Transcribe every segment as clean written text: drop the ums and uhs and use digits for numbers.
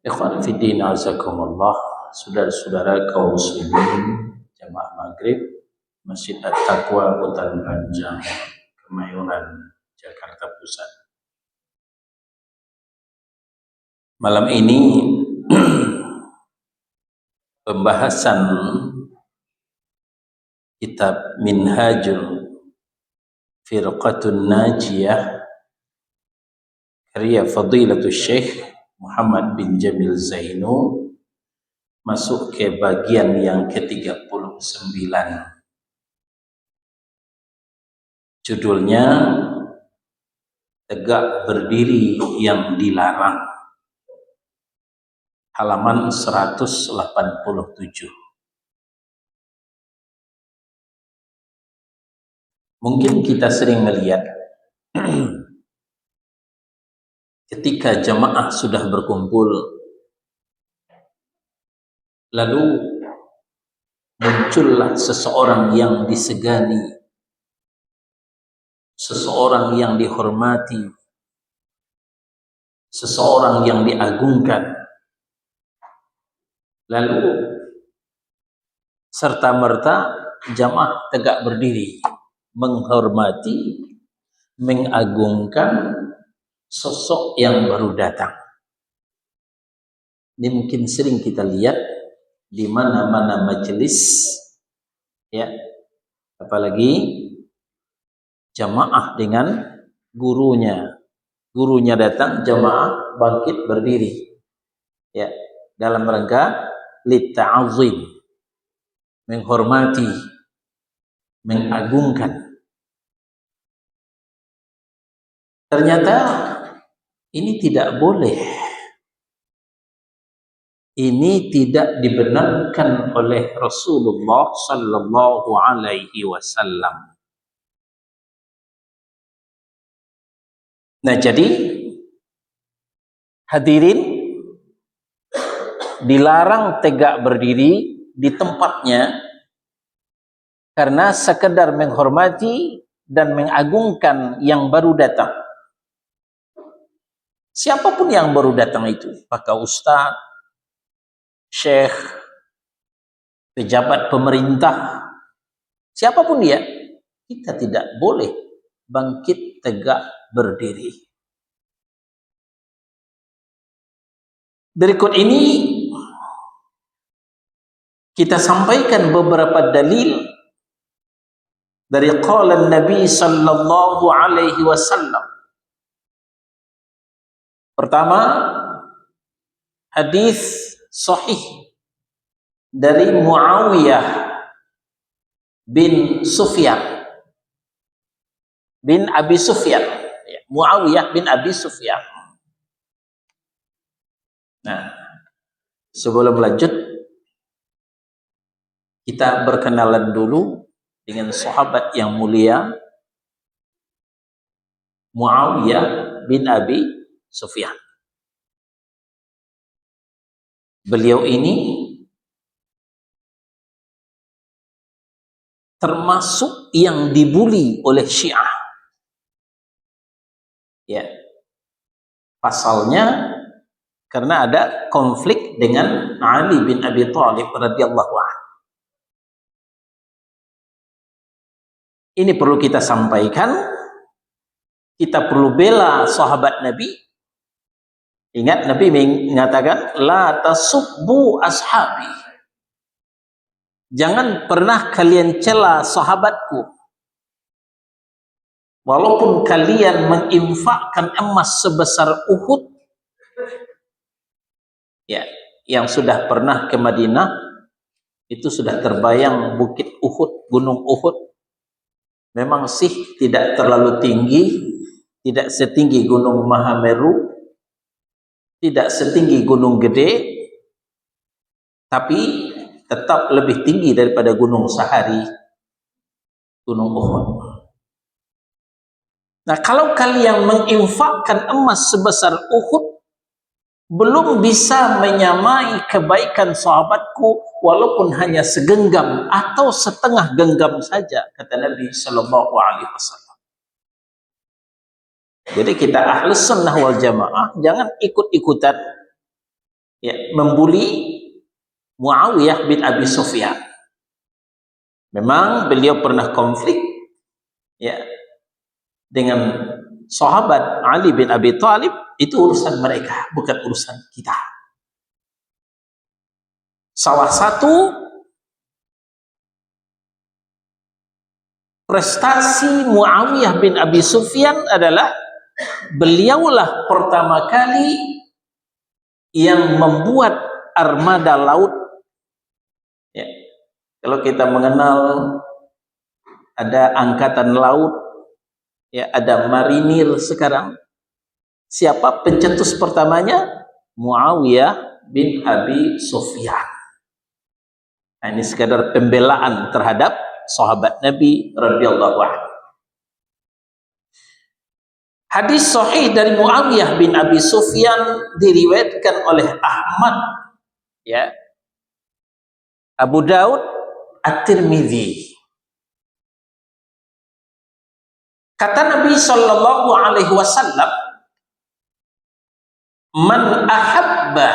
Ikhwan fiddin azakumullah, saudara-saudara kaum muslimin jamaah maghrib Masjid At-Taqwa Hutan Panjang, Kemayoran, Jakarta Pusat. Malam ini pembahasan kitab Minhajul Firqatun Najiyah karya Fadilatul Syekh Muhammad bin Jamil Zainu masuk ke bagian yang ke-39. Judulnya Tegak Berdiri yang Dilarang, halaman 187. Mungkin kita sering melihat ketika jamaah sudah berkumpul, lalu muncullah seseorang yang disegani, seseorang yang dihormati, seseorang yang diagungkan, lalu serta-merta jamaah tegak berdiri menghormati, mengagungkan sosok yang baru datang. Ini mungkin sering kita lihat di mana-mana majelis, ya, apalagi jamaah dengan gurunya. Gurunya datang, jamaah bangkit berdiri, ya, dalam rangka litta'azim, menghormati, mengagungkan. Ternyata ini tidak boleh. Ini tidak dibenarkan oleh Rasulullah sallallahu alaihi wasallam. Nah, jadi hadirin, dilarang tegak berdiri di tempatnya karena sekedar menghormati dan mengagungkan yang baru datang. Siapapun yang baru datang itu, apakah ustaz, syekh, pejabat pemerintah, siapapun dia, kita tidak boleh bangkit tegak berdiri. Berikut ini kita sampaikan beberapa dalil dari qala Nabi sallallahu alaihi wasallam. Pertama, hadis sahih dari Muawiyah bin Sufyan bin Abi Sufyan. Muawiyah bin Abi Sufyan. Nah, sebelum lanjut, kita berkenalan dulu dengan sahabat yang mulia Muawiyah bin Abi Sufyan. Beliau ini termasuk yang dibuli oleh Syiah. Ya. Pasalnya karena ada konflik dengan Ali bin Abi Thalib radhiyallahu anhu. Ini perlu kita sampaikan. Kita perlu bela sahabat Nabi. Ingat, Nabi mengatakan, la tasubbu ashabi. Jangan pernah kalian cela sahabatku. Walaupun kalian menginfakkan emas sebesar Uhud, ya, yang sudah pernah ke Madinah, itu sudah terbayang bukit Uhud, gunung Uhud. Memang sih tidak terlalu tinggi, tidak setinggi gunung Mahameru, tidak setinggi gunung gede, tapi tetap lebih tinggi daripada gunung Sahari, gunung Uhud. Nah, kalau kalian menginfakkan emas sebesar Uhud, belum bisa menyamai kebaikan sahabatku walaupun hanya segenggam atau setengah genggam saja, kata Nabi sallallahu alaihi wasallam. Jadi kita ahlus sunnah wal jamaah jangan ikut-ikutan ya, membuli Muawiyah bin Abi Sufyan. Memang beliau pernah konflik ya dengan sahabat Ali bin Abi Thalib, itu urusan mereka, bukan urusan kita. Salah satu prestasi Muawiyah bin Abi Sufyan adalah beliaulah pertama kali yang membuat armada laut. Ya. Kalau kita mengenal ada angkatan laut, ya, ada marinir sekarang. Siapa pencetus pertamanya? Muawiyah bin Abi Sufyan. Nah, ini sekadar pembelaan terhadap sahabat Nabi radhiyallahu anhu. Hadis sahih dari Muawiyah bin Abi Sufyan diriwayatkan oleh Ahmad, ya, Abu Daud, At-Tirmidzi. Kata Nabi sallallahu alaihi wasallam, "Man ahabba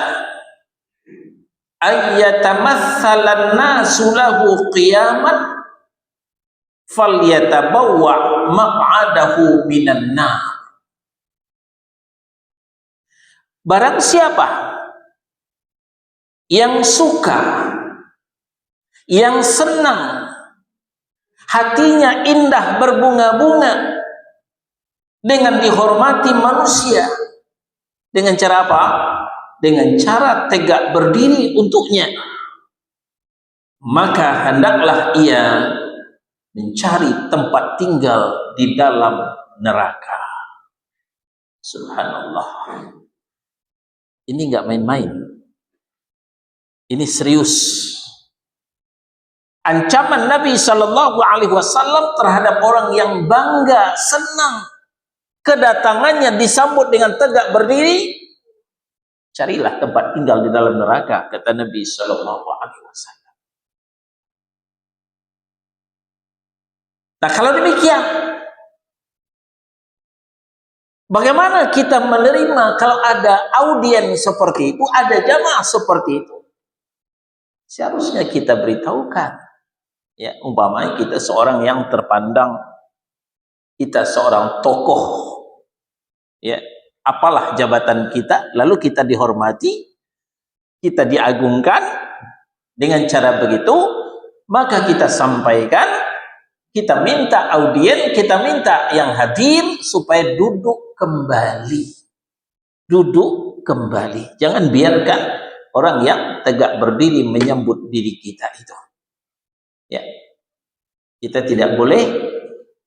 ayyatamatsalan nasu lahu qiyaman falyatabawwa maq'adahu minan nar." Barang siapa yang suka, yang senang, hatinya indah berbunga-bunga dengan dihormati manusia, dengan cara apa? Dengan cara tegak berdiri untuknya, maka hendaklah ia mencari tempat tinggal di dalam neraka. Subhanallah. Ini nggak main-main. Ini serius. Ancaman Nabi Shallallahu Alaihi Wasallam terhadap orang yang bangga, senang, kedatangannya disambut dengan tegak berdiri, carilah tempat tinggal di dalam neraka, kata Nabi Shallallahu Alaihi Wasallam. Nah, kalau demikian, bagaimana kita menerima kalau ada audiens seperti itu, ada jamaah seperti itu? Seharusnya kita beritahukan. Ya, umpamanya kita seorang yang terpandang, kita seorang tokoh, ya, apalah jabatan kita, lalu kita dihormati, kita diagungkan. Dengan cara begitu, maka kita sampaikan, kita minta audiens, kita minta yang hadir supaya duduk kembali. Duduk kembali. Jangan biarkan orang yang tegak berdiri menyambut diri kita itu. Ya, kita tidak boleh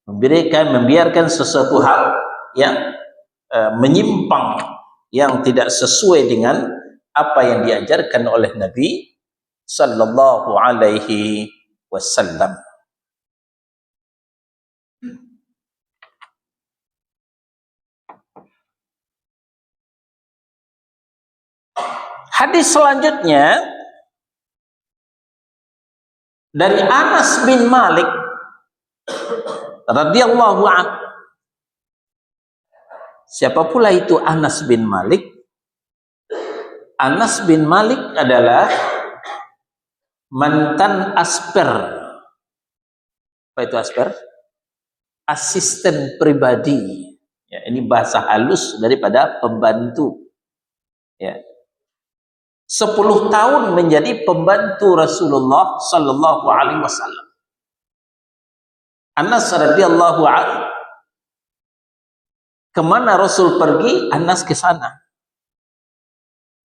membiarkan sesuatu hal yang menyimpang, yang tidak sesuai dengan apa yang diajarkan oleh Nabi sallallahu alaihi wasallam. Hadis selanjutnya dari Anas bin Malik radhiyallahu anhu. Siapa pula itu Anas bin Malik? Anas bin Malik adalah mantan asper. Apa itu asper? Asisten pribadi. Ya, ini bahasa halus daripada pembantu. Ya. 10 tahun menjadi pembantu Rasulullah sallallahu alaihi wasallam. Anas radhiyallahu anhu, kemana Rasul pergi, Anas ke sana.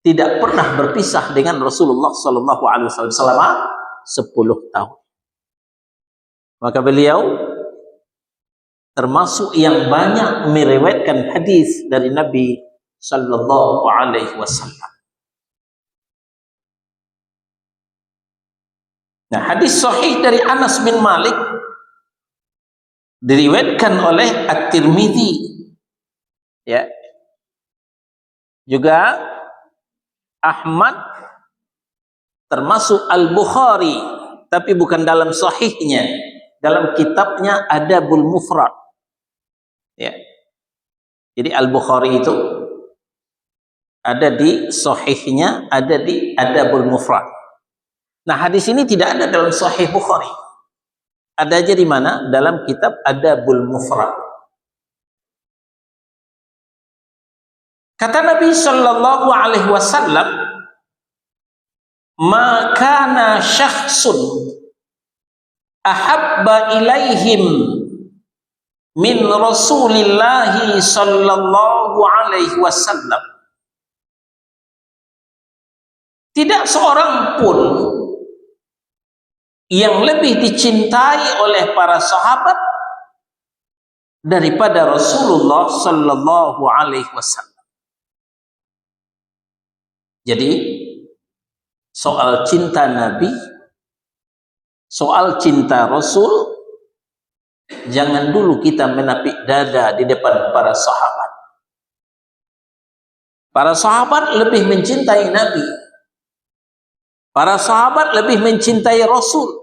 Tidak pernah berpisah dengan Rasulullah sallallahu alaihi wasallam selama 10 tahun. Maka beliau termasuk yang banyak meriwayatkan hadis dari Nabi sallallahu alaihi wasallam. Nah, hadis sahih dari Anas bin Malik diriwayatkan oleh At-Tirmidzi, ya, juga Ahmad, termasuk Al-Bukhari, tapi bukan dalam sahihnya, dalam kitabnya Adabul Mufrad. Ya. Jadi Al-Bukhari itu ada di sahihnya, ada di Adabul Mufrad. Nah, hadis ini tidak ada dalam Sahih Bukhari. Ada aja di mana? Dalam kitab Adabul Mufrad. Kata Nabi sallallahu alaihi wasallam, "Ma kana syakhsun ahabba ilaihim min Rasulillah sallallahu alaihi wasallam." Tidak seorang pun yang lebih dicintai oleh para sahabat daripada Rasulullah sallallahu alaihi wasallam. Jadi soal cinta Nabi, soal cinta Rasul, jangan dulu kita menapik dada di depan para sahabat. Para sahabat lebih mencintai Nabi. Para sahabat lebih mencintai Rasul.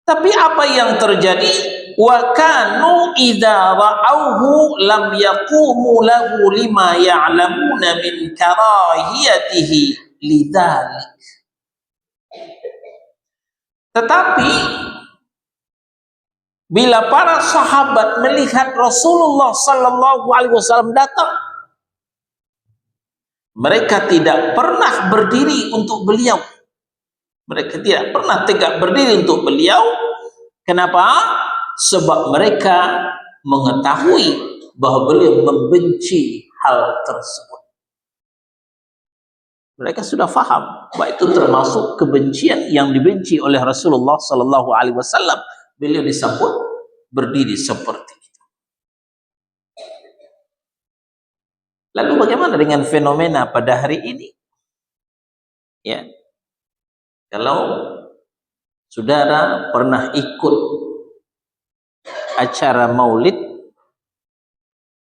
Tapi apa yang terjadi? Wa kanu idza ra'awhu lam yaqumu lahu lima ya'lamuna min karahiyatihi lidzalik. Tetapi bila para sahabat melihat Rasulullah sallallahu alaihi wasallam datang, mereka tidak pernah berdiri untuk beliau. Mereka tidak pernah tegak berdiri untuk beliau. Kenapa? Sebab mereka mengetahui bahwa beliau membenci hal tersebut. Mereka sudah faham bahwa itu termasuk kebencian yang dibenci oleh Rasulullah sallallahu alaihi wasallam. Beliau disambut berdiri seperti itu. Lalu bagaimana dengan fenomena pada hari ini? Ya. Kalau saudara pernah ikut acara maulid,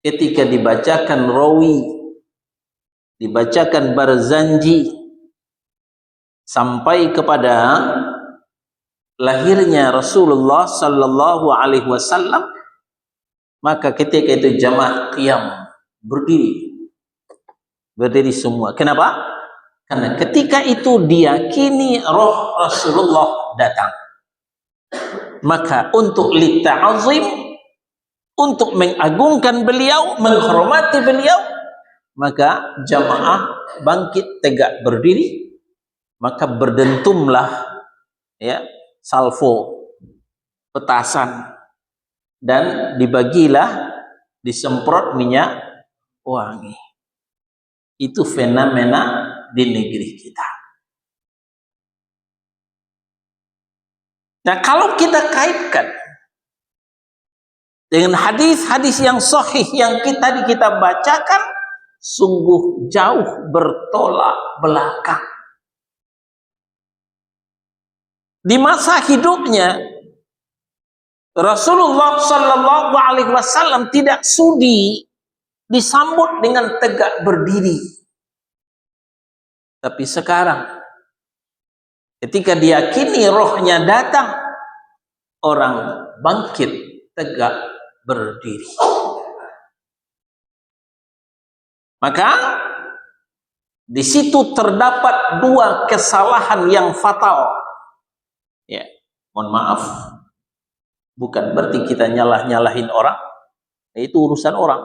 ketika dibacakan rawi, dibacakan barzanji sampai kepada lahirnya Rasulullah sallallahu alaihi wasallam, maka ketika itu jamaah qiyam berdiri semua. Kenapa? Karena ketika itu diyakini roh Rasulullah datang. Maka untuk lita'azim, untuk mengagungkan beliau, menghormati beliau, maka jamaah bangkit tegak berdiri, maka berdentumlah ya salvo, petasan, dan dibagilah, disemprot minyak wangi. Itu fenomena di negeri kita. Nah, kalau kita kaitkan dengan hadis-hadis yang sahih yang tadi kita bacakan, sungguh jauh bertolak belakang. Di masa hidupnya Rasulullah sallallahu alaihi wasallam tidak sudi disambut dengan tegak berdiri. Tapi sekarang ketika diyakini rohnya datang, orang bangkit tegak berdiri. Maka di situ terdapat dua kesalahan yang fatal. Ya, mohon maaf, bukan berarti kita nyalah-nyalahin orang, itu urusan orang.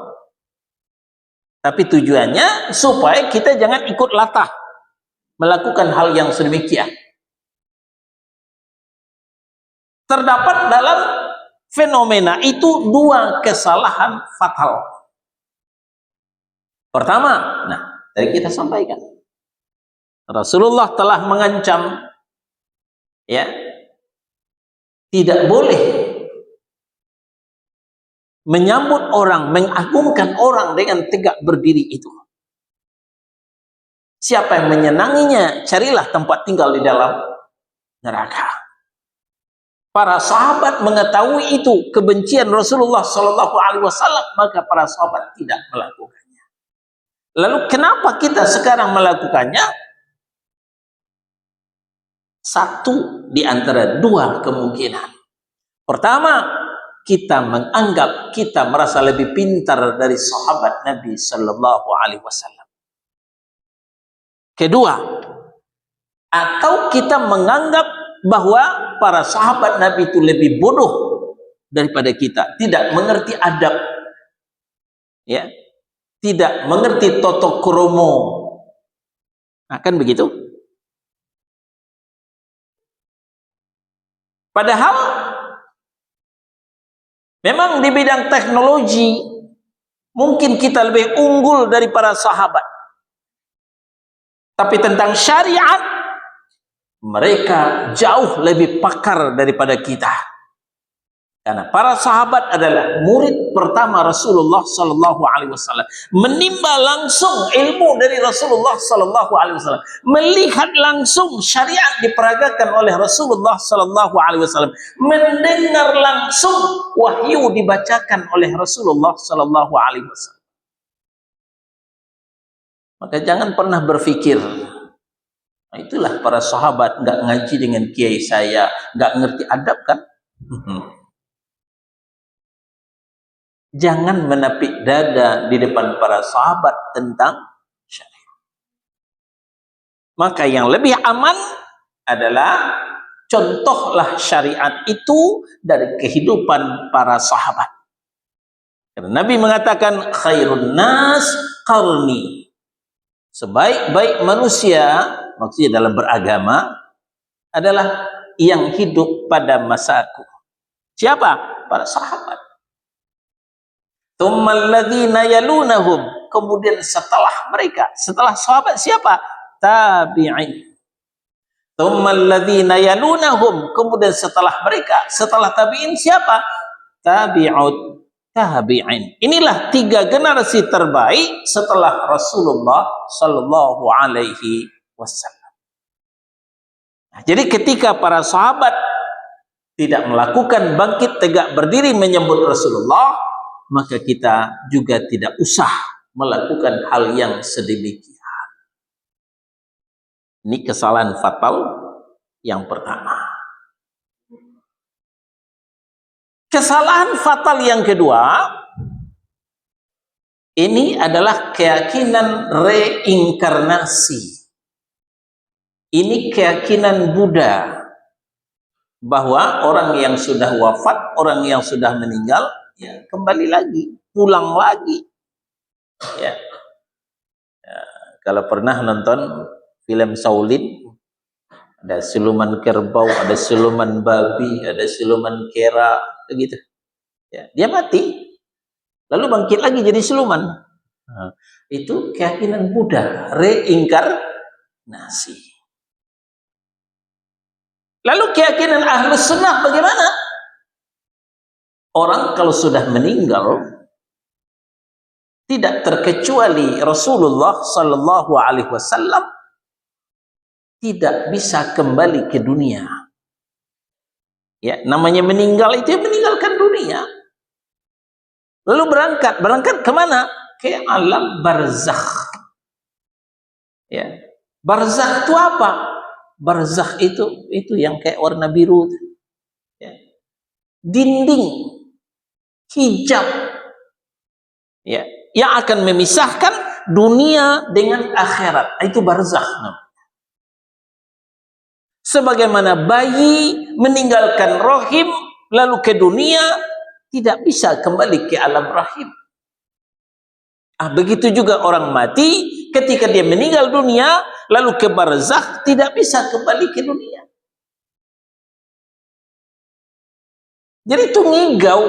Tapi tujuannya supaya kita jangan ikut latah melakukan hal yang sedemikian. Terdapat dalam fenomena itu dua kesalahan fatal. Pertama, tadi kita sampaikan, Rasulullah telah mengancam, ya, tidak boleh menyambut orang, mengagungkan orang dengan tegak berdiri itu. Siapa yang menyenanginya, carilah tempat tinggal di dalam neraka. Para sahabat mengetahui itu kebencian Rasulullah sallallahu alaihi wasallam, maka para sahabat tidak melakukannya. Lalu kenapa kita sekarang melakukannya? Satu di antara dua kemungkinan. Pertama, kita menganggap kita merasa lebih pintar dari sahabat Nabi Sallallahu Alaihi Wasallam. Kedua, atau kita menganggap bahwa para sahabat Nabi itu lebih bodoh daripada kita, tidak mengerti adab, ya, tidak mengerti toto kromo. Nah, kan begitu. Padahal memang di bidang teknologi mungkin kita lebih unggul dari para sahabat, tapi tentang syariat mereka jauh lebih pakar daripada kita. Karena para sahabat adalah murid pertama Rasulullah Sallallahu Alaihi Wasallam, menimba langsung ilmu dari Rasulullah Sallallahu Alaihi Wasallam, melihat langsung syariat diperagakan oleh Rasulullah Sallallahu Alaihi Wasallam, mendengar langsung wahyu dibacakan oleh Rasulullah Sallallahu Alaihi Wasallam. Maka jangan pernah berpikir, nah, itulah para sahabat nggak ngaji dengan kiai saya, nggak ngerti adab kan? Jangan menapik dada di depan para sahabat tentang syariat. Maka yang lebih aman adalah contohlah syariat itu dari kehidupan para sahabat. Karena Nabi mengatakan khairun nas qarni. Sebaik-baik manusia, maksudnya dalam beragama, adalah yang hidup pada masaku. Siapa? Para sahabat. Tsummal ladzina yalunahum, kemudian setelah mereka, setelah sahabat siapa? Tabi'in. Tsummal ladzina yalunahum, kemudian setelah mereka, setelah tabi'in siapa? Tabi'ut tabi'in. Inilah tiga generasi terbaik setelah Rasulullah Sallallahu Alaihi Wasallam. Nah, jadi ketika para sahabat tidak melakukan bangkit tegak berdiri menyambut Rasulullah, maka kita juga tidak usah melakukan hal yang sedemikian. Ini kesalahan fatal yang pertama. Kesalahan fatal yang kedua, ini adalah keyakinan reinkarnasi. Ini keyakinan Buddha, bahwa orang yang sudah wafat, orang yang sudah meninggal, ya, kembali lagi, pulang lagi. Ya. Ya, kalau pernah nonton film Shaolin, ada siluman kerbau, ada siluman babi, ada siluman kera, begitu. Ya, dia mati, lalu bangkit lagi jadi siluman. Nah, itu keyakinan Buddha, reinkarnasi. Lalu keyakinan Ahlus Sunnah bagaimana? Orang kalau sudah meninggal, tidak terkecuali Rasulullah Sallallahu Alaihi Wasallam, tidak bisa kembali ke dunia. Ya, namanya meninggal itu meninggalkan dunia. Lalu berangkat kemana? Ke alam barzakh. Ya, barzakh itu apa? Barzakh itu yang kayak warna biru, ya. Dinding hijab, ya, yang akan memisahkan dunia dengan akhirat. Itu barzakh. Sebagaimana bayi meninggalkan rahim lalu ke dunia, tidak bisa kembali ke alam rahim. Begitu juga orang mati, ketika dia meninggal dunia lalu ke barzakh, tidak bisa kembali ke dunia. Jadi itu ngigau.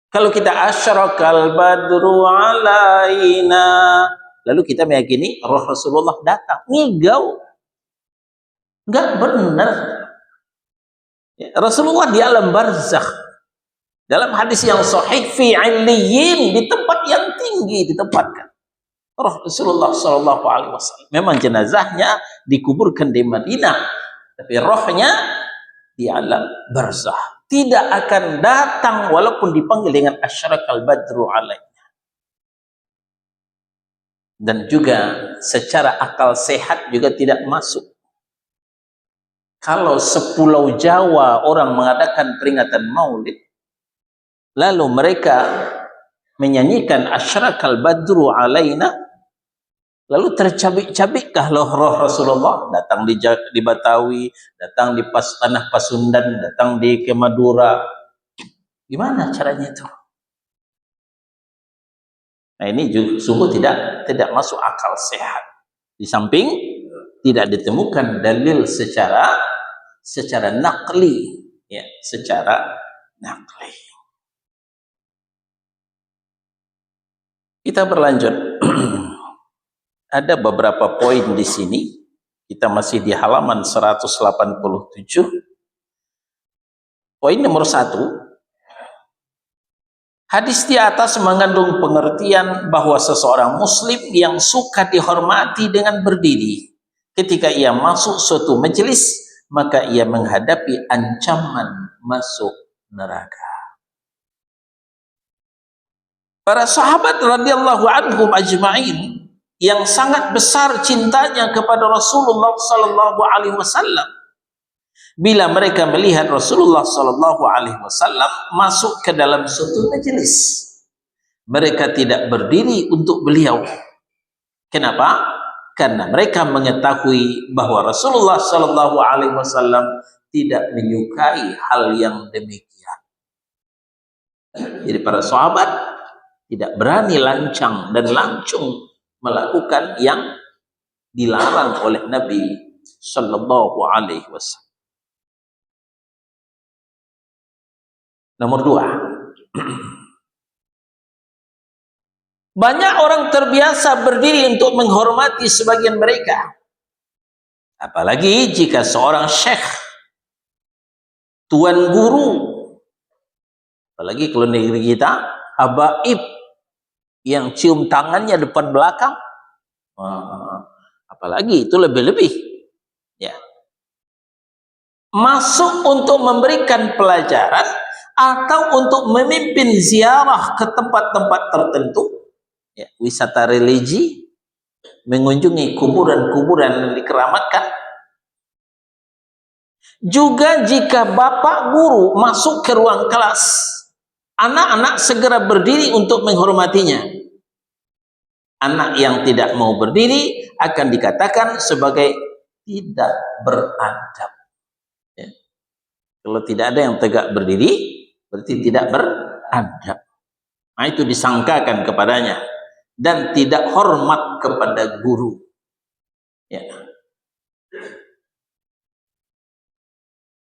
Kalau kita asyraqal badru alaina, lalu kita meyakini roh Rasulullah datang, ngigau. Enggak benar. Ya, Rasulullah di alam barzakh. Dalam hadis yang sahih, fi 'illiyin, di tempat yang tinggi ditempatkan roh Rasulullah Sallallahu Alaihi Wasallam. Memang jenazahnya dikuburkan di Madinah, tapi rohnya di alam barzakh. Tidak akan datang walaupun dipanggil dengan asyraqal badru alaina. Dan juga secara akal sehat juga tidak masuk. Kalau sepulau Jawa orang mengadakan peringatan Maulid, lalu mereka menyanyikan asyraqal badru alaina, lalu tercabik-cabikkah roh Rasulullah datang di Batawi, datang di tanah Pasundan, datang di Madura. Gimana caranya itu? Nah, ini sungguh tidak masuk akal sehat. Di samping tidak ditemukan dalil secara nakli, ya, secara nakli. Kita berlanjut. Ada beberapa poin di sini. Kita masih di halaman 187. Poin nomor 1. Hadis di atas mengandung pengertian bahwa seseorang muslim yang suka dihormati dengan berdiri ketika ia masuk suatu majelis, maka ia menghadapi ancaman masuk neraka. Para sahabat radhiyallahu anhum ajma'in yang sangat besar cintanya kepada Rasulullah sallallahu alaihi wasallam, bila mereka melihat Rasulullah sallallahu alaihi wasallam masuk ke dalam suatu majelis, mereka tidak berdiri untuk beliau. Kenapa? Karena mereka mengetahui bahwa Rasulullah sallallahu alaihi wasallam tidak menyukai hal yang demikian. Jadi para sahabat tidak berani lancang dan langsung melakukan yang dilarang oleh Nabi sallallahu alaihi wasallam. Nomor 2. Banyak orang terbiasa berdiri untuk menghormati sebagian mereka. Apalagi jika seorang syekh, tuan guru, apalagi kalau negeri kita, habaib yang cium tangannya depan belakang, apalagi itu lebih-lebih, ya. Masuk untuk memberikan pelajaran atau untuk memimpin ziarah ke tempat-tempat tertentu, ya, wisata religi, mengunjungi kuburan-kuburan yang dikeramatkan. Juga jika bapak guru masuk ke ruang kelas, anak-anak segera berdiri untuk menghormatinya. Anak yang tidak mau berdiri akan dikatakan sebagai tidak beradab. Ya. Kalau tidak ada yang tegak berdiri, berarti tidak beradab. Nah, itu disangkakan kepadanya dan tidak hormat kepada guru. Ya.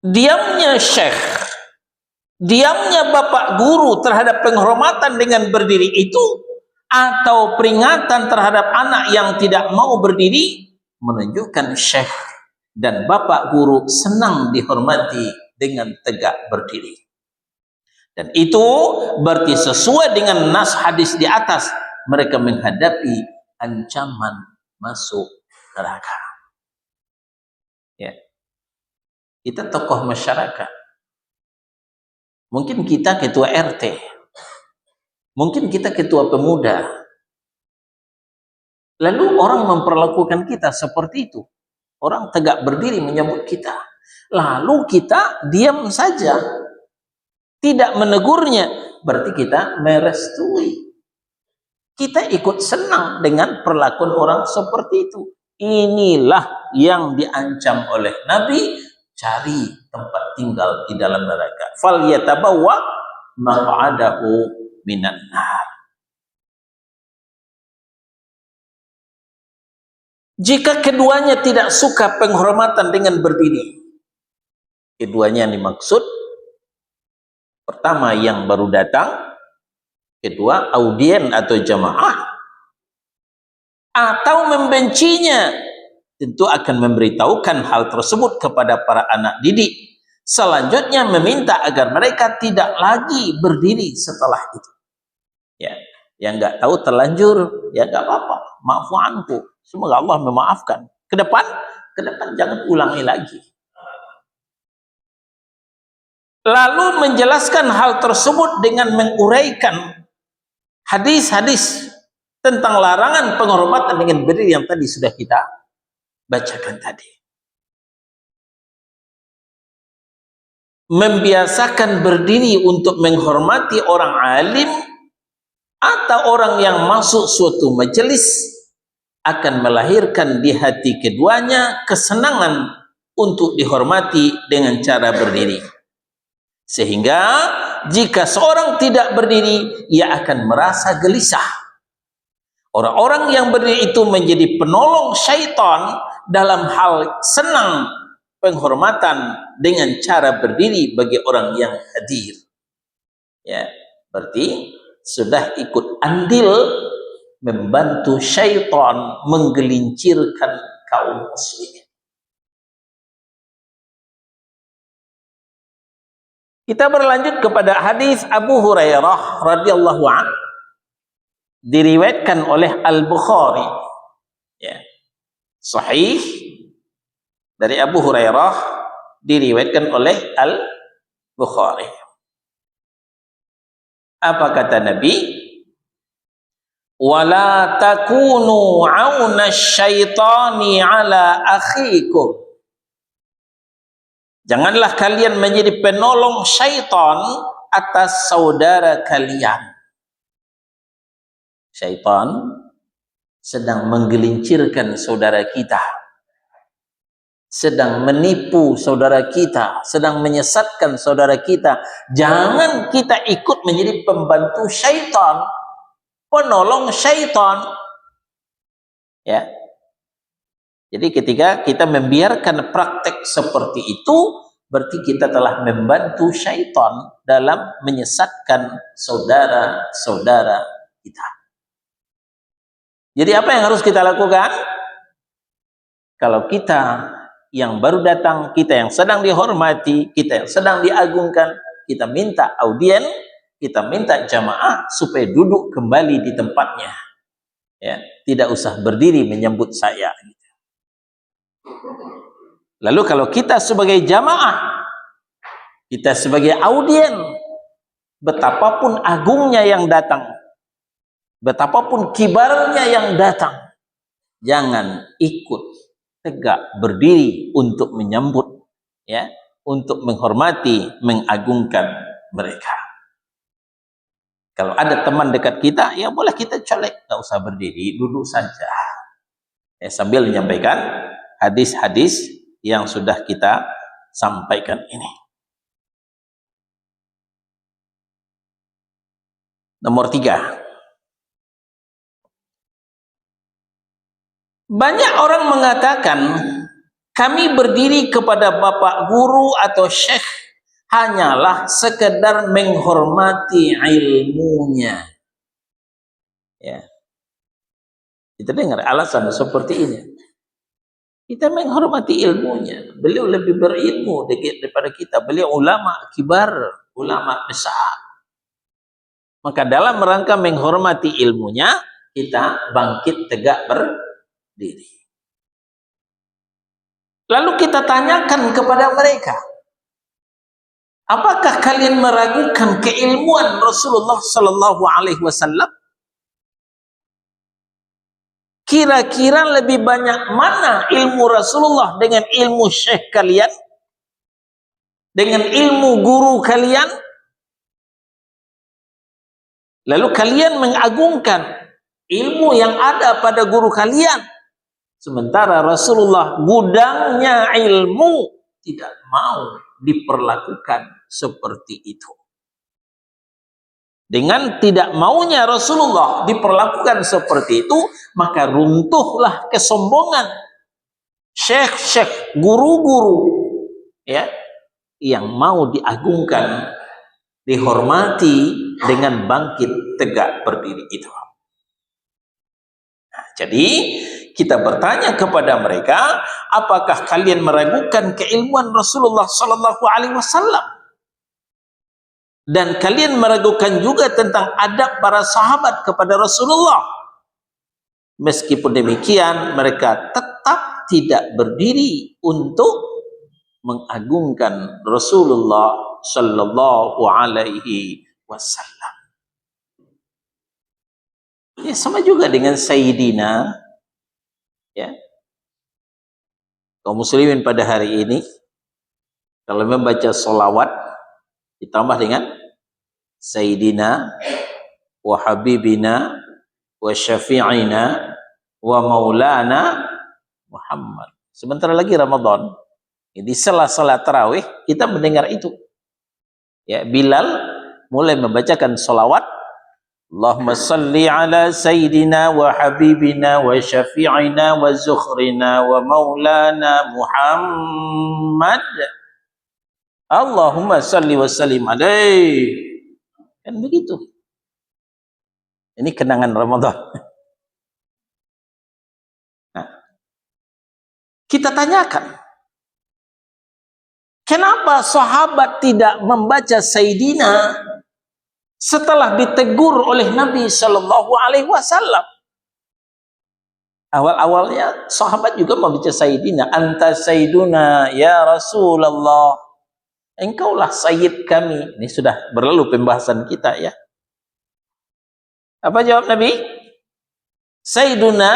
Diamnya syekh, diamnya bapak guru terhadap penghormatan dengan berdiri itu, atau peringatan terhadap anak yang tidak mau berdiri, menunjukkan syekh dan bapak guru senang dihormati dengan tegak berdiri. Dan itu berarti sesuai dengan nas hadis di atas, mereka menghadapi ancaman masuk neraka. Ya. Kita tokoh masyarakat, mungkin kita ketua RT, mungkin kita ketua pemuda, lalu orang memperlakukan kita seperti itu. Orang tegak berdiri menyambut kita, lalu kita diam saja, tidak menegurnya, berarti kita merestui. Kita ikut senang dengan perlakuan orang seperti itu. Inilah yang diancam oleh Nabi, cari tempat tinggal di dalam neraka. Fal yatabawwa maq'adahu minan nar. Jika keduanya tidak suka penghormatan dengan berdiri, keduanya yang dimaksud, pertama yang baru datang, kedua audien atau jamaah, atau membencinya, tentu akan memberitahukan hal tersebut kepada para anak didik. Selanjutnya meminta agar mereka tidak lagi berdiri setelah itu. Ya, yang nggak tahu terlanjur, ya nggak apa-apa, maafu anku. Semoga Allah memaafkan. Ke depan jangan ulangi lagi. Lalu menjelaskan hal tersebut dengan menguraikan hadis-hadis tentang larangan penghormatan dengan berdiri yang tadi sudah kita bacakan tadi. membiasakan berdiri untuk menghormati orang alim atau orang yang masuk suatu majelis akan melahirkan di hati keduanya kesenangan untuk dihormati dengan cara berdiri. Sehingga jika seorang tidak berdiri, ia akan merasa gelisah. Orang-orang yang berdiri itu menjadi penolong syaitan dalam hal senang penghormatan dengan cara berdiri bagi orang yang hadir. Ya, berarti sudah ikut andil membantu syaitan menggelincirkan kaum muslimin. Kita berlanjut kepada hadis Abu Hurairah radhiyallahu anhu, diriwayatkan oleh Al-Bukhari. Ya. Sahih dari Abu Hurairah, diriwayatkan oleh Al-Bukhari. Apa kata Nabi? Wala takunu auna syaitani ala akhikum. Janganlah kalian menjadi penolong syaitan atas saudara kalian. Syaitan sedang menggelincirkan saudara kita, sedang menipu saudara kita, sedang menyesatkan saudara kita. Jangan kita ikut menjadi pembantu syaitan, penolong syaitan. Ya. Jadi ketika kita membiarkan praktek seperti itu, berarti kita telah membantu syaitan dalam menyesatkan saudara-saudara kita. Jadi apa yang harus kita lakukan? Kalau kita yang baru datang, kita yang sedang dihormati, kita yang sedang diagungkan, kita minta audien, kita minta jamaah supaya duduk kembali di tempatnya. Ya, tidak usah berdiri menyambut saya. Lalu kalau kita sebagai jamaah, kita sebagai audien, betapapun agungnya yang datang, betapapun kibarnya yang datang, jangan ikut tegak berdiri untuk menyambut, ya, untuk menghormati, mengagungkan mereka. Kalau ada teman dekat kita, ya boleh kita colek, nggak usah berdiri, duduk saja. Ya, sambil menyampaikan hadis-hadis yang sudah kita sampaikan ini. Nomor 3. Banyak orang mengatakan, kami berdiri kepada bapak guru atau syekh hanyalah sekedar menghormati ilmunya. Ya. Kita dengar alasan seperti ini. Kita menghormati ilmunya. Beliau lebih berilmu daripada kita. Beliau ulama kibar, ulama besar. Maka dalam rangka menghormati ilmunya, kita bangkit tegak berdiri. Lalu kita tanyakan kepada mereka, apakah kalian meragukan keilmuan Rasulullah Sallallahu Alaihi Wasallam? Kira-kira lebih banyak mana ilmu Rasulullah dengan ilmu syekh kalian? Dengan ilmu guru kalian? Lalu kalian mengagungkan ilmu yang ada pada guru kalian. Sementara Rasulullah gudangnya ilmu tidak mau diperlakukan seperti itu. Dengan tidak maunya Rasulullah diperlakukan seperti itu, maka runtuhlah kesombongan syekh-syekh, guru-guru, ya, yang mau diagungkan, dihormati dengan bangkit tegak berdiri itu. Nah, jadi kita bertanya kepada mereka, apakah kalian meragukan keilmuan Rasulullah Sallallahu Alaihi Wasallam? Dan kalian meragukan juga tentang adab para sahabat kepada Rasulullah. Meskipun demikian, mereka tetap tidak berdiri untuk mengagungkan Rasulullah Sallallahu Alaihi Wasallam. Ya, sama juga dengan Sayyidina, ya, kaum muslimin pada hari ini, Kalau membaca solawat ditambah dengan Sayyidina wa Habibina wa Syafi'ina wa Maulana Muhammad. Sebentar lagi Ramadan, di sela-sela tarawih kita mendengar itu. Ya, Bilal mulai membacakan solawat, Allahumma salli ala Sayyidina wa Habibina wa Syafi'ina wa Zukhrina wa Maulana Muhammad. Allahumma salli wa sallim alaih. Kan begitu. Ini kenangan Ramadan. Nah, kita tanyakan, kenapa sahabat tidak membaca Sayyidina setelah ditegur oleh Nabi Shallallahu Alaihi Wasallam? Awal-awalnya sahabat juga membaca Sayyidina, anta Sayyiduna ya Rasulullah, engkaulah Sayyid kami. Ini sudah berlalu pembahasan kita ya. Apa jawab Nabi? Sayyiduna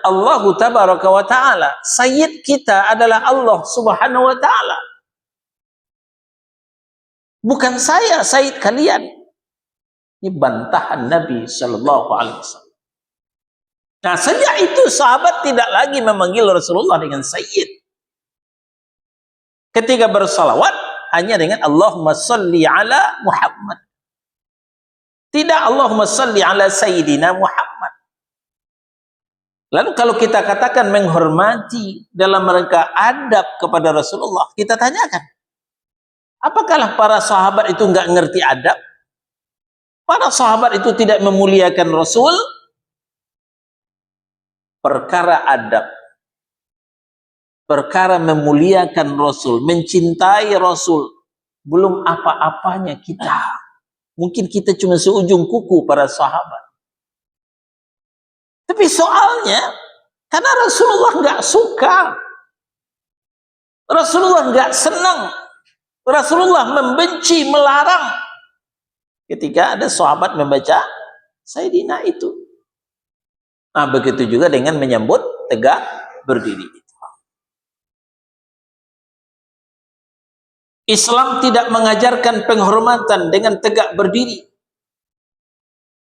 Allahu tabaraka wa ta'ala. Sayyid kita adalah Allah subhanahu wa ta'ala. Bukan saya Sayyid kalian. Ini bantahan Nabi Sallallahu Alaihi Wasallam. Nah, sejak itu sahabat tidak lagi memanggil Rasulullah dengan Sayyid. Ketika bersalawat hanya dengan Allahumma salli ala Muhammad. Tidak Allahumma salli ala Sayyidina Muhammad. Lalu kalau kita katakan menghormati dalam rangka adab kepada Rasulullah, kita tanyakan, apakah para sahabat itu nggak ngerti adab? Para sahabat itu tidak memuliakan Rasul? Perkara adab, perkara memuliakan Rasul, mencintai Rasul, belum apa-apanya kita. Mungkin kita cuma seujung kuku para sahabat. Tapi soalnya, karena Rasulullah nggak suka, Rasulullah nggak senang, Rasulullah membenci, melarang ketika ada sahabat membaca Sayyidina itu. Nah, begitu juga dengan menyambut tegak berdiri. Islam tidak mengajarkan penghormatan dengan tegak berdiri.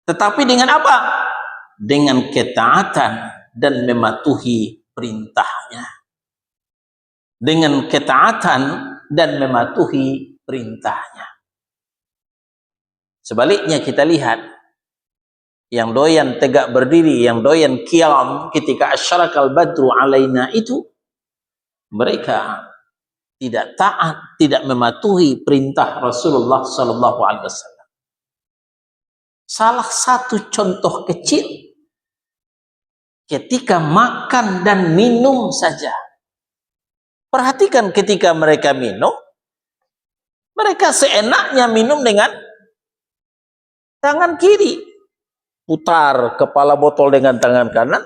Tetapi dengan apa? Dengan ketaatan dan mematuhi perintahnya. Dengan ketaatan dan mematuhi perintahnya. Sebaliknya kita lihat, yang doyan tegak berdiri, yang doyan qiyam ketika asyarakal badru alaina itu, mereka tidak taat, tidak mematuhi perintah Rasulullah Sallallahu Alaihi Wasallam. Salah satu contoh kecil, ketika makan dan minum saja. Perhatikan ketika mereka minum, mereka seenaknya minum dengan tangan kiri. Putar kepala botol dengan tangan kanan,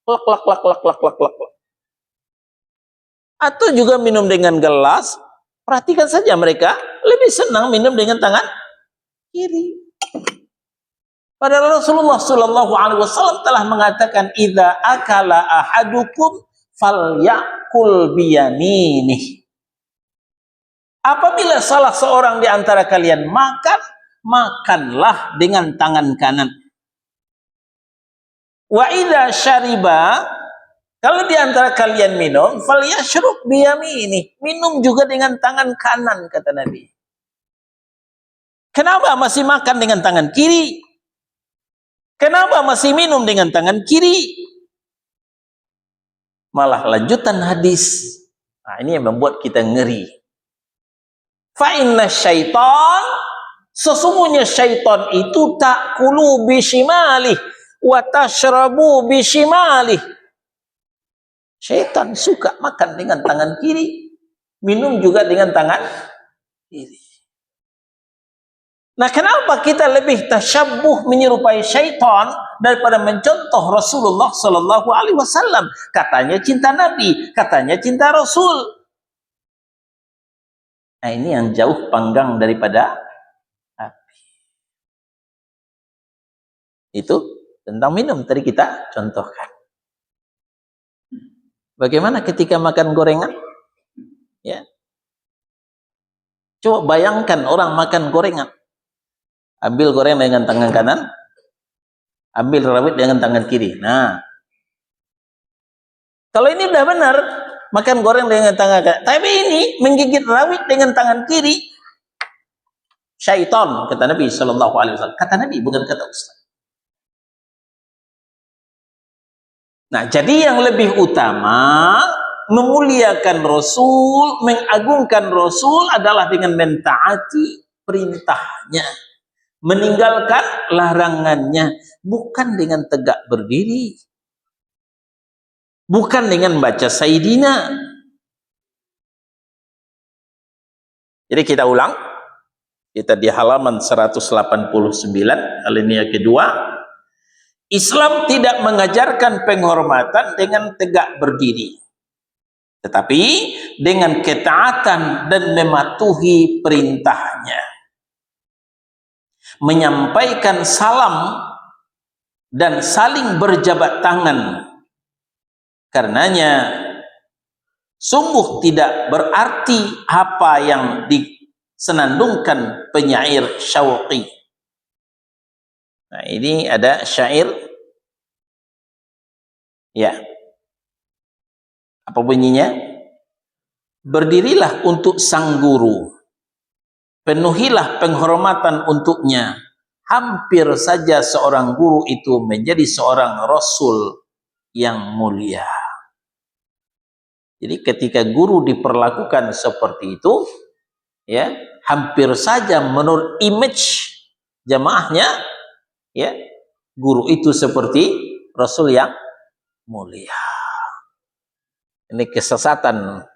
lak lak lak lak lak lak lak. Atau juga minum dengan gelas. Perhatikan saja mereka lebih senang minum dengan tangan kiri. Padahal Rasulullah Shallallahu Alaihi Wasallam telah mengatakan, "Idza akala ahadukum falyakul biyaminih." Apabila salah seorang di antara kalian makan, makanlah dengan tangan kanan. Wa idza syariba, kalau di antara kalian minum, falyashrub biyamini, minum juga dengan tangan kanan, kata Nabi. Kenapa masih makan dengan tangan kiri? Kenapa masih minum dengan tangan kiri? Malah lanjutan hadis. Nah, ini yang membuat kita ngeri. Fa inna syaitan, sesungguhnya syaitan itu ta'kulu bishimalih wa tashrabu bishimalih. Syaitan suka makan dengan tangan kiri, minum juga dengan tangan kiri. Nah, kenapa kita lebih tasyabbuh menyerupai syaitan daripada mencontoh Rasulullah Sallallahu Alaihi Wasallam? Katanya cinta Nabi, katanya cinta Rasul. Nah, ini yang jauh panggang daripada api. Itu tentang minum tadi kita contohkan. Bagaimana ketika makan gorengan? Ya. Coba bayangkan orang makan gorengan. Ambil goreng dengan tangan kanan, ambil rawit dengan tangan kiri. Nah, kalau ini udah benar, makan goreng dengan tangan kanan. Tapi ini menggigit rawit dengan tangan kiri, syaitan, kata Nabi Sallallahu Alaihi Wasallam. Kata Nabi, bukan kata Ustaz. Nah, jadi yang lebih utama memuliakan Rasul, mengagungkan Rasul adalah dengan mentaati perintahnya, meninggalkan larangannya, bukan dengan tegak berdiri, bukan dengan baca Sayyidina. Jadi kita ulang, kita di halaman 189 alinea kedua. Islam tidak mengajarkan penghormatan dengan tegak berdiri, tetapi dengan ketaatan dan mematuhi perintahnya, menyampaikan salam dan saling berjabat tangan. Karenanya sungguh tidak berarti apa yang disenandungkan penyair Syauqi. Nah, ini ada syair, ya, apa bunyinya? Berdirilah untuk sang guru, penuhilah penghormatan untuknya. Hampir saja seorang guru itu menjadi seorang rasul yang mulia. Jadi ketika guru diperlakukan seperti itu, ya, hampir saja menurut image jamaahnya, ya, guru itu seperti rasul yang mulia. Ini kesesatan,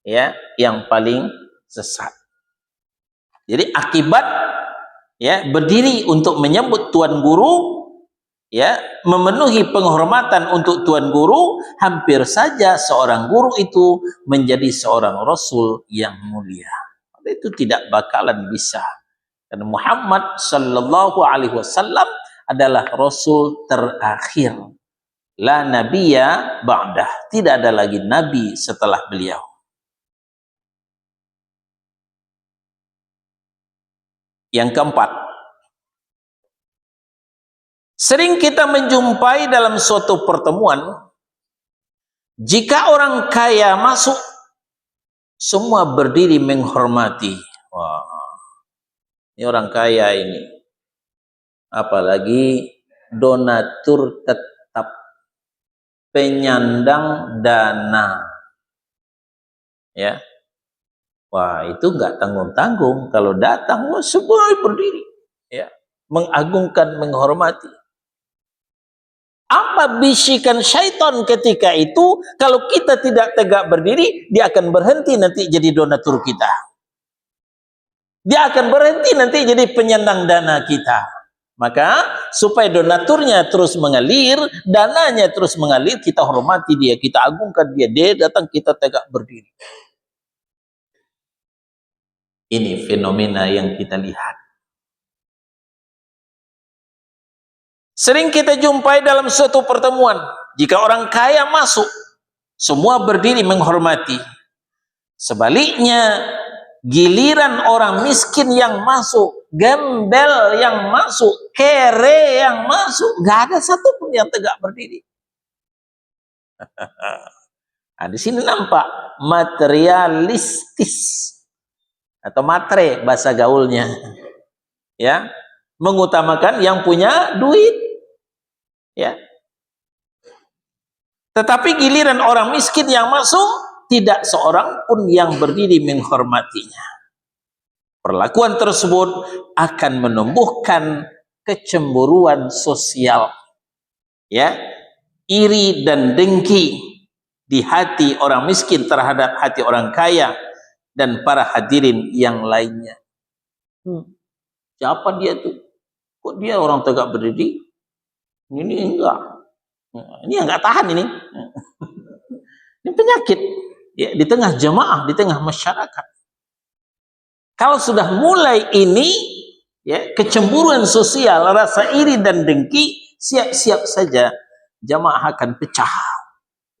ya, yang paling sesat. Jadi akibat, ya, berdiri untuk menyebut tuan guru, ya, memenuhi penghormatan untuk tuan guru, hampir saja seorang guru itu menjadi seorang rasul yang mulia. Itu tidak bakalan bisa. Dan Muhammad sallallahu alaihi wasallam adalah rasul terakhir. La nabiyya ba'dah. Tidak ada lagi nabi setelah beliau. Yang keempat, sering kita menjumpai dalam suatu pertemuan, jika orang kaya masuk, semua berdiri menghormati. Wah, ini orang kaya ini. Apalagi donatur tetap, penyandang dana. Ya. Wah, itu enggak tanggung-tanggung. Kalau datang, wah, semua berdiri. Ya. Mengagungkan, menghormati. Apa bisikan syaitan ketika itu? Kalau kita tidak tegak berdiri, dia akan berhenti nanti jadi donatur kita. Dia akan berhenti nanti jadi penyandang dana kita. Maka supaya donaturnya terus mengalir, dananya terus mengalir, kita hormati dia, kita agungkan dia. Dia datang, kita tegak berdiri. Ini fenomena yang kita lihat. Sering kita jumpai dalam suatu pertemuan, jika orang kaya masuk, semua berdiri menghormati. Sebaliknya, giliran orang miskin yang masuk, gembel yang masuk, kere yang masuk, gak ada satupun yang tegak berdiri. Nah, di sini nampak materialistis atau matre bahasa gaulnya, ya, mengutamakan yang punya duit. Ya. Tetapi giliran orang miskin yang masuk, tidak seorang pun yang berdiri menghormatinya. Perlakuan tersebut akan menumbuhkan kecemburuan sosial, ya, iri dan dengki di hati orang miskin terhadap hati orang kaya dan para hadirin yang lainnya. Siapa dia tuh? Kok dia orang tegak berdiri? Ini enggak. Ini enggak tahan ini. Ini penyakit, ya, di tengah jamaah, di tengah masyarakat. Kalau sudah mulai ini, ya, kecemburuan sosial, rasa iri dan dengki, siap-siap saja jamaah akan pecah.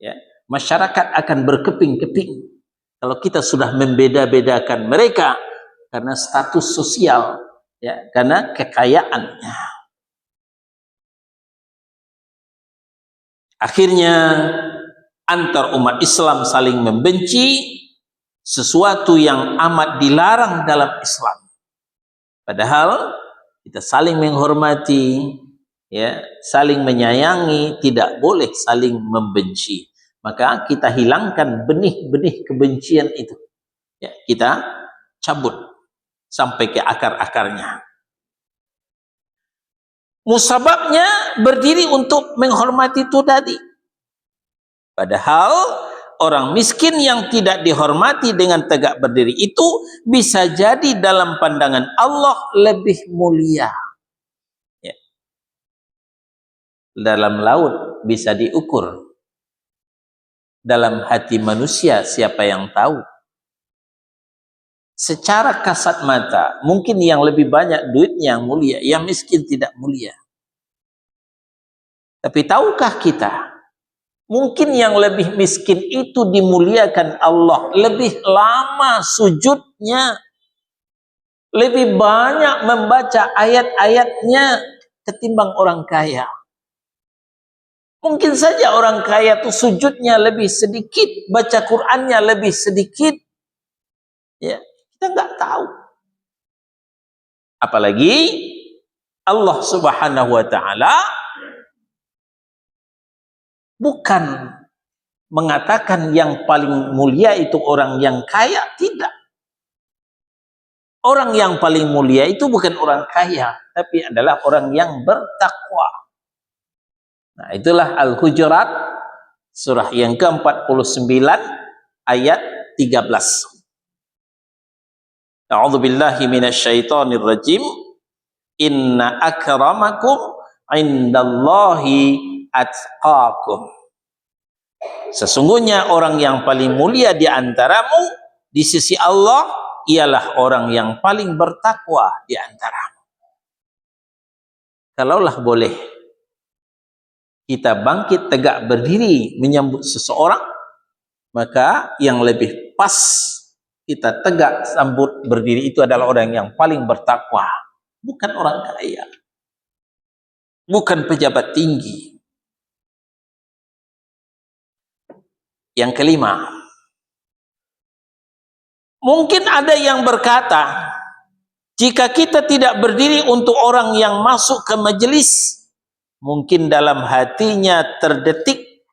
Ya. Masyarakat akan berkeping-keping. Kalau kita sudah membeda-bedakan mereka, karena status sosial, ya, karena kekayaannya. Akhirnya antar umat Islam saling membenci sesuatu yang amat dilarang dalam Islam. Padahal kita saling menghormati, ya, saling menyayangi, tidak boleh saling membenci. Maka kita hilangkan benih-benih kebencian itu, ya, kita cabut sampai ke akar-akarnya. Musababnya berdiri untuk menghormati itu tadi. Padahal orang miskin yang tidak dihormati dengan tegak berdiri itu bisa jadi dalam pandangan Allah lebih mulia. Ya. Dalam laut bisa diukur. Dalam hati manusia siapa yang tahu? Secara kasat mata, mungkin yang lebih banyak duitnya yang mulia, yang miskin tidak mulia. Tapi tahukah kita, mungkin yang lebih miskin itu dimuliakan Allah, lebih lama sujudnya, lebih banyak membaca ayat-ayatnya ketimbang orang kaya. Mungkin saja orang kaya itu sujudnya lebih sedikit, baca Qur'annya lebih sedikit, ya. Kita nggak tahu. Apalagi Allah Subhanahu wa Ta'ala bukan mengatakan yang paling mulia itu orang yang kaya, tidak. Orang yang paling mulia itu bukan orang kaya, tapi adalah orang yang bertakwa. Nah, itulah Al-Hujurat surah yang ke-49 ayat 13. A'udzubillahi minasyaitonir rajim. Inna akramakum indallahi atqakum. Sesungguhnya orang yang paling mulia di antaramu di sisi Allah ialah orang yang paling bertakwa di antaramu. Kalaulah boleh kita bangkit tegak berdiri menyambut seseorang, maka yang lebih pas kita tegak sambut berdiri itu adalah orang yang paling bertakwa, bukan orang kaya, bukan pejabat tinggi. Yang kelima, mungkin ada yang berkata, jika kita tidak berdiri untuk orang yang masuk ke majelis, mungkin dalam hatinya terdetik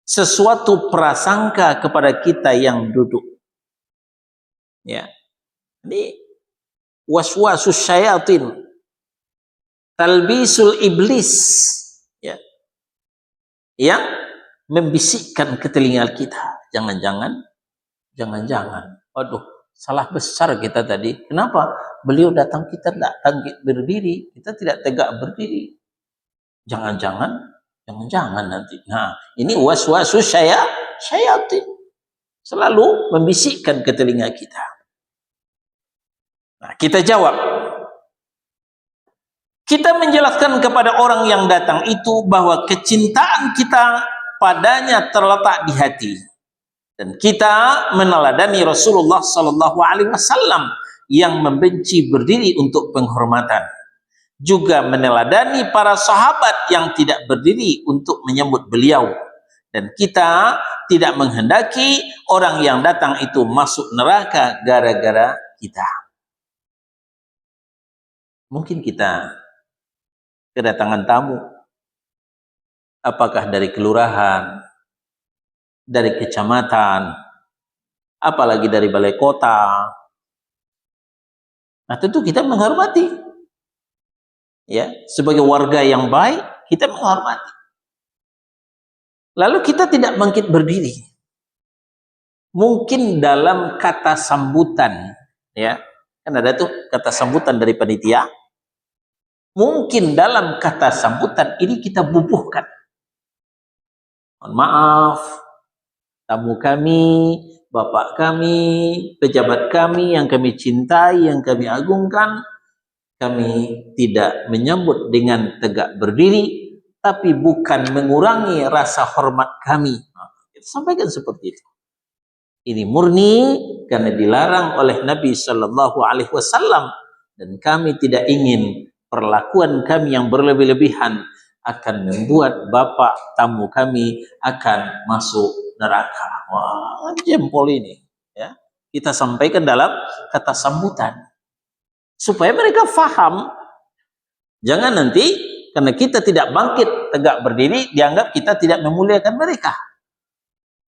sesuatu prasangka kepada kita yang duduk. Ya, ini waswasus syayatin, talbisul iblis, ya, yang membisikkan ke telinga kita. Jangan-jangan, waduh, salah besar kita tadi. Kenapa? Beliau datang kita tidak tegak berdiri, kita tidak tegak berdiri. Jangan-jangan nanti. Nah, ini waswasus syayatin, selalu membisikkan ke telinga kita. Nah, kita jawab. Kita menjelaskan kepada orang yang datang itu bahwa kecintaan kita padanya terletak di hati. Dan kita meneladani Rasulullah SAW yang membenci berdiri untuk penghormatan. Juga meneladani para sahabat yang tidak berdiri untuk menyambut beliau. Dan kita tidak menghendaki orang yang datang itu masuk neraka gara-gara kita. Mungkin kita kedatangan tamu, apakah dari kelurahan, dari kecamatan, apalagi dari balai kota. Nah, tentu kita menghormati. Ya, sebagai warga yang baik, kita menghormati. Lalu kita tidak bangkit berdiri. Mungkin dalam kata sambutan, ya, kan ada tuh kata sambutan dari panitia. Mungkin dalam kata sambutan ini kita bubuhkan, mohon maaf, tamu kami, bapak kami, pejabat kami yang kami cintai, yang kami agungkan, kami tidak menyambut dengan tegak berdiri, tapi bukan mengurangi rasa hormat kami. Kita sampaikan seperti itu. Ini murni karena dilarang oleh Nabi Shallallahu Alaihi Wasallam, dan kami tidak ingin perlakuan kami yang berlebih-lebihan akan membuat bapak tamu kami akan masuk neraka. Wah, jempol ini, ya, kita sampaikan dalam kata sambutan supaya mereka faham. Jangan nanti karena kita tidak bangkit tegak berdiri dianggap kita tidak memuliakan mereka.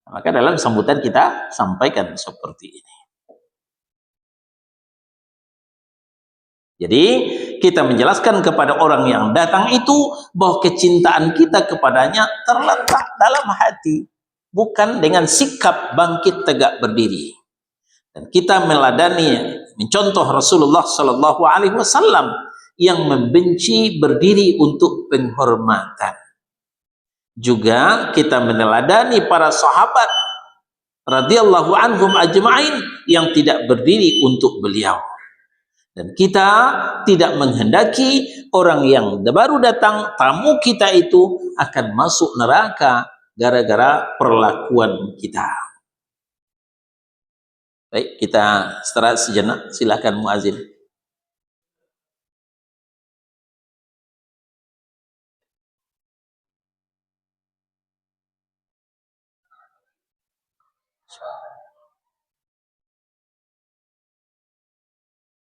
Maka dalam sambutan kita sampaikan seperti ini. Jadi kita menjelaskan kepada orang yang datang itu bahwa kecintaan kita kepadanya terletak dalam hati, bukan dengan sikap bangkit tegak berdiri. Dan kita meladani, mencontoh Rasulullah Sallallahu Alaihi Wasallam yang membenci berdiri untuk penghormatan. Juga kita meneladani para sahabat radhiyallahu anhum ajma'in yang tidak berdiri untuk beliau. Dan kita tidak menghendaki orang yang baru datang, tamu kita itu akan masuk neraka gara-gara perlakuan kita. Baik, kita istirahat sejenak. Silakan muazin.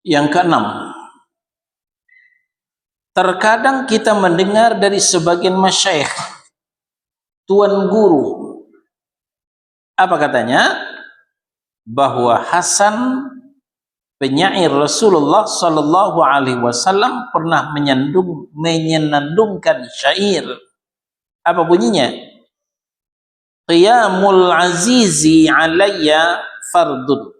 Yang keenam, terkadang kita mendengar dari sebagian masyayikh, tuan guru, apa katanya? Bahwa Hasan penyair Rasulullah Sallallahu Alaihi Wasallam pernah menyenandungkan syair. Apa bunyinya? Qiyamul azizi alayya fardun.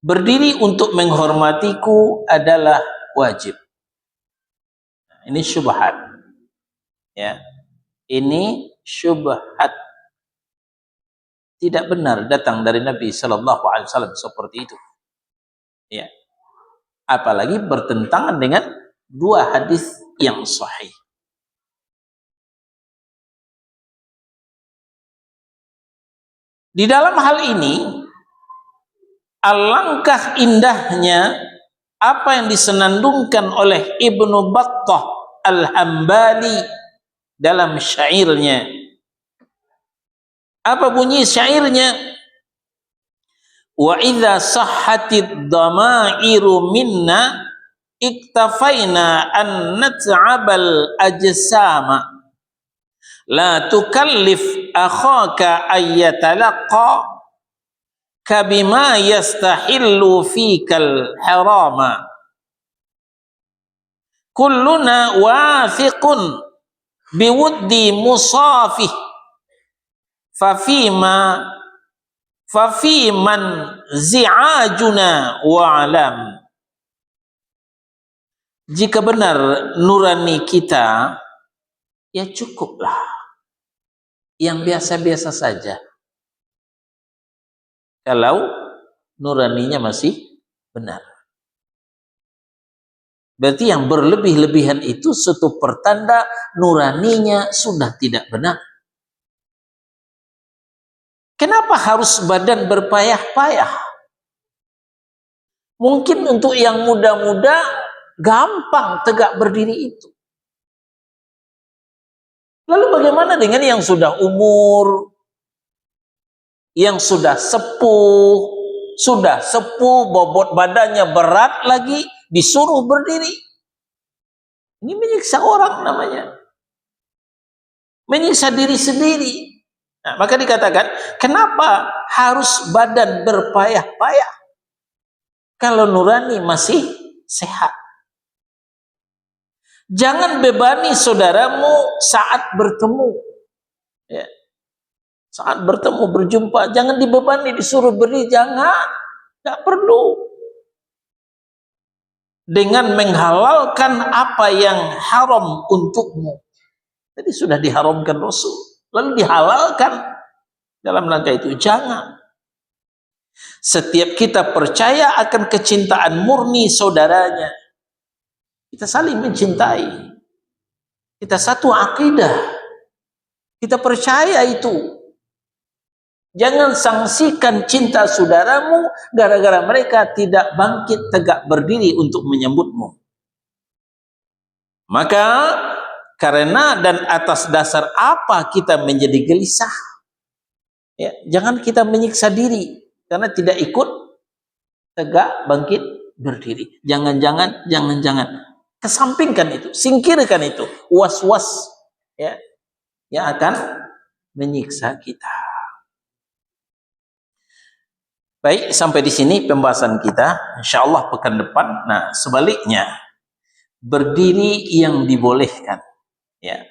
Berdiri untuk menghormatiku adalah wajib. Ini syubhat, ya. Ini syubhat, tidak benar datang dari Nabi Sallallahu Alaihi Wasallam seperti itu, ya. Apalagi bertentangan dengan dua hadis yang sahih. Di dalam hal ini, alangkah indahnya apa yang disenandungkan oleh Ibnu Battah Al-Hambali dalam syairnya. Apa bunyi syairnya? Wa idza sahhatid dhamairu minna iktafaina an nat'abal ajsama la tukallif akhaka ayyatalaqa kabima yastahillu fikal harama kulluna wafiqun biwuddi musafih fafiman zi'ajuna wa'alam. Jika benar nurani kita, ya cukuplah yang biasa-biasa saja. Kalau nuraninya masih benar. Berarti yang berlebih-lebihan itu suatu pertanda nuraninya sudah tidak benar. Kenapa harus badan berpayah-payah? Mungkin untuk yang muda-muda gampang tegak berdiri itu. Lalu bagaimana dengan yang sudah umur, yang sudah sepuh, bobot badannya berat lagi, disuruh berdiri? Ini menyiksa orang namanya. Menyiksa diri sendiri. Nah, maka dikatakan, kenapa harus badan berpayah-payah kalau nurani masih sehat? Jangan bebani saudaramu saat bertemu, ya. Saat bertemu, berjumpa, jangan dibebani, disuruh berdiri, jangan, nggak perlu. Dengan menghalalkan apa yang haram untukmu. Jadi sudah diharamkan Rasul, lalu dihalalkan dalam rangka itu, jangan. Setiap kita percaya akan kecintaan murni saudaranya, kita saling mencintai, kita satu akidah, kita percaya itu. Jangan sanksikan cinta saudaramu gara-gara mereka tidak bangkit tegak berdiri untuk menyambutmu. Maka karena dan atas dasar apa kita menjadi gelisah? Ya, jangan kita menyiksa diri karena tidak ikut tegak bangkit berdiri. Jangan-jangan kesampingkan itu, singkirkan itu was-was ya yang akan menyiksa kita. Baik, sampai di sini pembahasan kita. Insyaallah pekan depan. Nah, sebaliknya berdiri yang dibolehkan. Ya,